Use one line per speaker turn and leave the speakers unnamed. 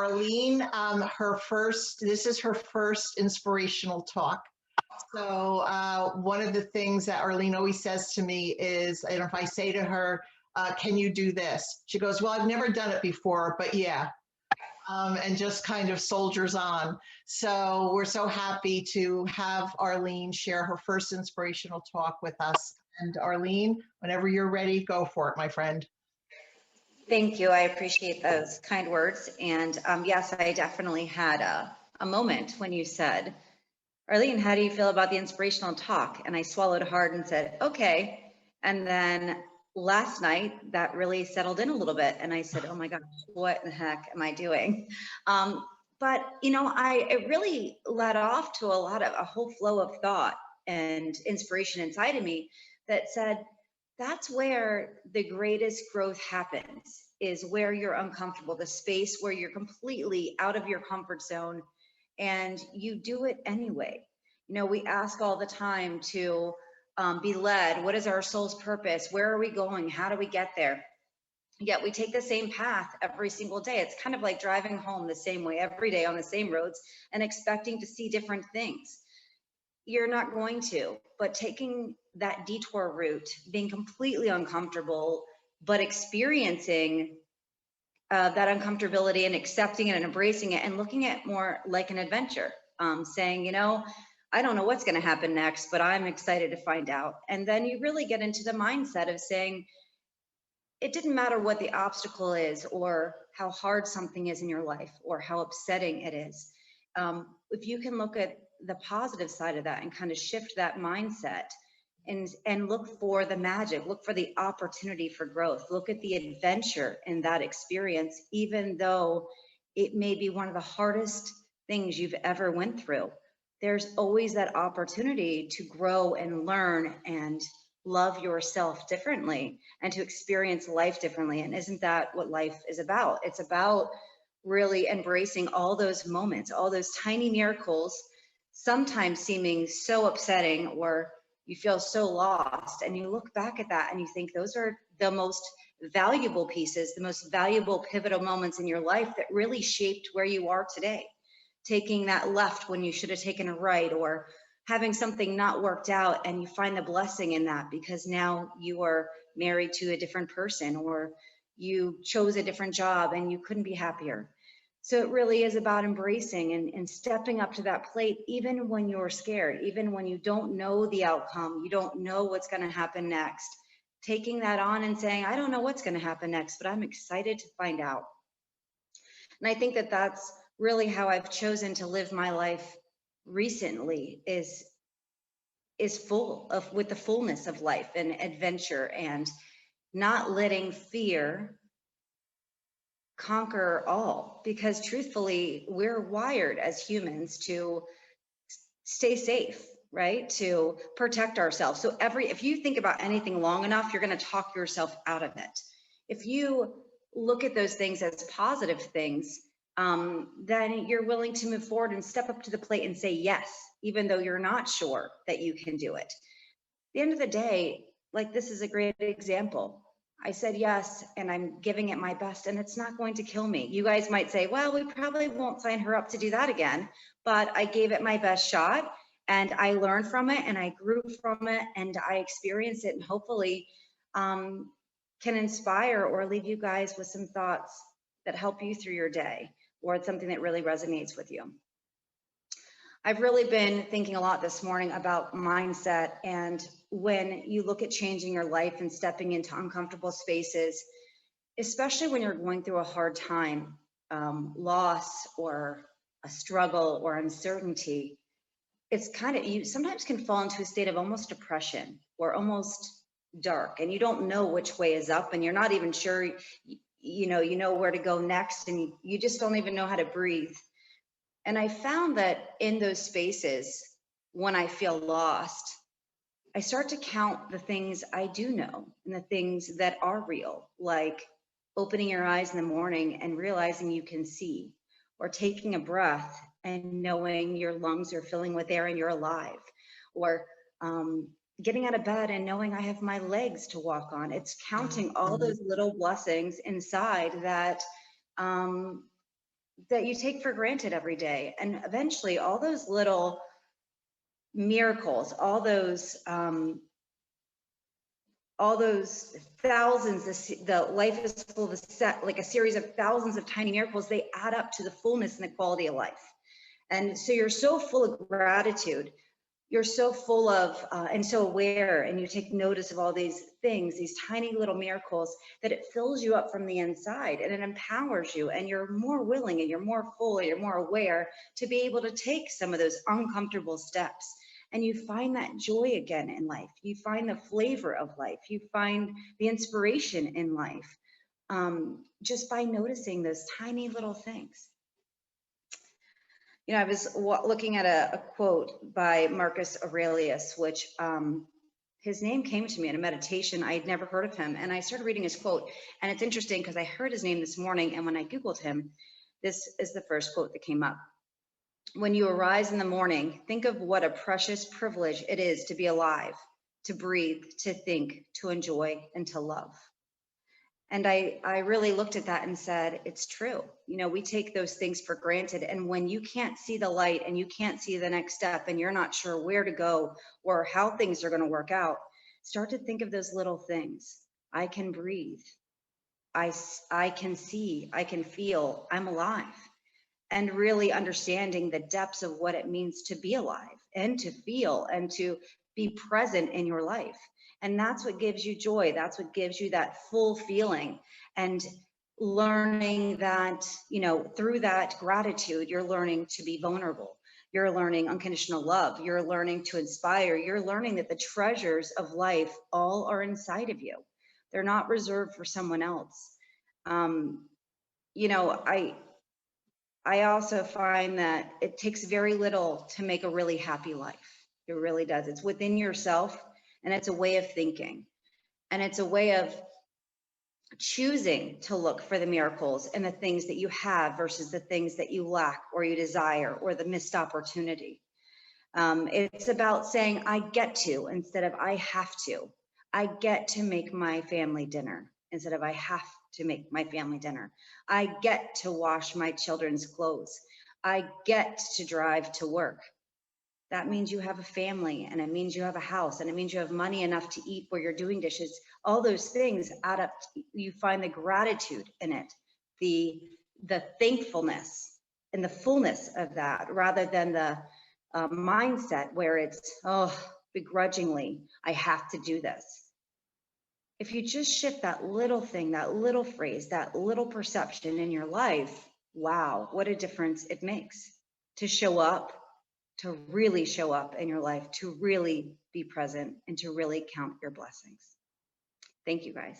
Arlene, this is her first inspirational talk. So one of the things that Arlene always says to me is, and if I say to her, can you do this? She goes, well, I've never done it before, but yeah. And just kind of soldiers on. So we're so happy to have Arlene share her first inspirational talk with us. And Arlene, whenever you're ready, go for it, my friend.
Thank you. I appreciate those kind words. And yes, I definitely had a moment when you said, Arlene, how do you feel about the inspirational talk? And I swallowed hard and said, okay. And then last night that really settled in a little bit. And I said, oh my gosh, what the heck am I doing? But you know, it really led off to a whole flow of thought and inspiration inside of me that said, that's where the greatest growth happens, is where you're uncomfortable, the space where you're completely out of your comfort zone and you do it anyway. You know, we ask all the time to be led. What is our soul's purpose? Where are we going? How do we get there? Yet we take the same path every single day. It's kind of like driving home the same way every day on the same roads and expecting to see different things. You're not going to, but taking that detour route, being completely uncomfortable, but experiencing that uncomfortability and accepting it and embracing it and looking at it more like an adventure, saying, you know, I don't know what's going to happen next, but I'm excited to find out. And then you really get into the mindset of saying, it didn't matter what the obstacle is or how hard something is in your life or how upsetting it is. If you can look at the positive side of that and kind of shift that mindset and look for the magic, look for the opportunity for growth, look at the adventure in that experience, even though it may be one of the hardest things you've ever went through. There's always that opportunity to grow and learn and love yourself differently and to experience life differently. And isn't that what life is about? It's about really embracing all those moments, all those tiny miracles, sometimes seeming so upsetting or you feel so lost, and you look back at that and you think those are the most valuable pieces, the most valuable pivotal moments in your life that really shaped where you are today. Taking that left when you should have taken a right, or having something not worked out and you find the blessing in that because now you are married to a different person, or you chose a different job and you couldn't be happier. So it really is about embracing and stepping up to that plate, even when you're scared, even when you don't know the outcome, you don't know what's going to happen next. Taking that on and saying, I don't know what's going to happen next, but I'm excited to find out. And I think that that's really how I've chosen to live my life recently, is full of, with the fullness of life and adventure, and not letting fear conquer all, because truthfully, we're wired as humans to stay safe, right? To protect ourselves. So if you think about anything long enough, you're going to talk yourself out of it. If you look at those things as positive things, then you're willing to move forward and step up to the plate and say yes, even though you're not sure that you can do it. At the end of the day, like, this is a great example. I said yes, and I'm giving it my best, and it's not going to kill me. You guys might say, well, we probably won't sign her up to do that again, but I gave it my best shot, and I learned from it, and I grew from it, and I experienced it, and hopefully can inspire or leave you guys with some thoughts that help you through your day, or it's something that really resonates with you. I've really been thinking a lot this morning about mindset, and when you look at changing your life and stepping into uncomfortable spaces, especially when you're going through a hard time, loss or a struggle or uncertainty, it's kind of, you sometimes can fall into a state of almost depression or almost dark, and you don't know which way is up, and you're not even sure, you know where to go next, and you just don't even know how to breathe. And I found that in those spaces, when I feel lost, I start to count the things I do know and the things that are real, like opening your eyes in the morning and realizing you can see, or taking a breath and knowing your lungs are filling with air and you're alive, or getting out of bed and knowing I have my legs to walk on. It's counting all those little blessings inside that that you take for granted every day. And eventually all those little miracles, all those thousands, the life is full of like a series of thousands of tiny miracles, they add up to the fullness and the quality of life. And so you're so full of gratitude, you're so full of and so aware, and you take notice of all these things, these tiny little miracles, that it fills you up from the inside and it empowers you, and you're more willing and you're more full and you're more aware to be able to take some of those uncomfortable steps. And you find that joy again in life. You find the flavor of life. You find the inspiration in life, just by noticing those tiny little things. You know, I was looking at a quote by Marcus Aurelius, which his name came to me in a meditation. I had never heard of him. And I started reading his quote. And it's interesting because I heard his name this morning. And when I Googled him, this is the first quote that came up. When you arise in the morning, think of what a precious privilege it is to be alive, to breathe, to think, to enjoy, and to love. And I really looked at that and said, it's true. You know, we take those things for granted. And when you can't see the light and you can't see the next step and you're not sure where to go or how things are going to work out, start to think of those little things. I can breathe. I can see, I can feel, I'm alive. And really understanding the depths of what it means to be alive and to feel and to be present in your life. And that's what gives you joy. That's what gives you that full feeling. And learning that, you know, through that gratitude, you're learning to be vulnerable. You're learning unconditional love. You're learning to inspire. You're learning that the treasures of life all are inside of you. They're not reserved for someone else. You know, I also find that it takes very little to make a really happy life. It really does. It's within yourself, and it's a way of thinking. And it's a way of choosing to look for the miracles and the things that you have versus the things that you lack or you desire or the missed opportunity. It's about saying, I get to, instead of I have to. I get to make my family dinner instead of I have to make my family dinner. I get to wash my children's clothes. I get to drive to work. That means you have a family, and it means you have a house, and it means you have money enough to eat where you're doing dishes. All those things add up. You find the gratitude in it, the thankfulness and the fullness of that, rather than the mindset where it's, oh, begrudgingly, I have to do this. If you just shift that little thing, that little phrase, that little perception in your life, wow, what a difference it makes to show up, to really show up in your life, to really be present, and to really count your blessings. Thank you, guys.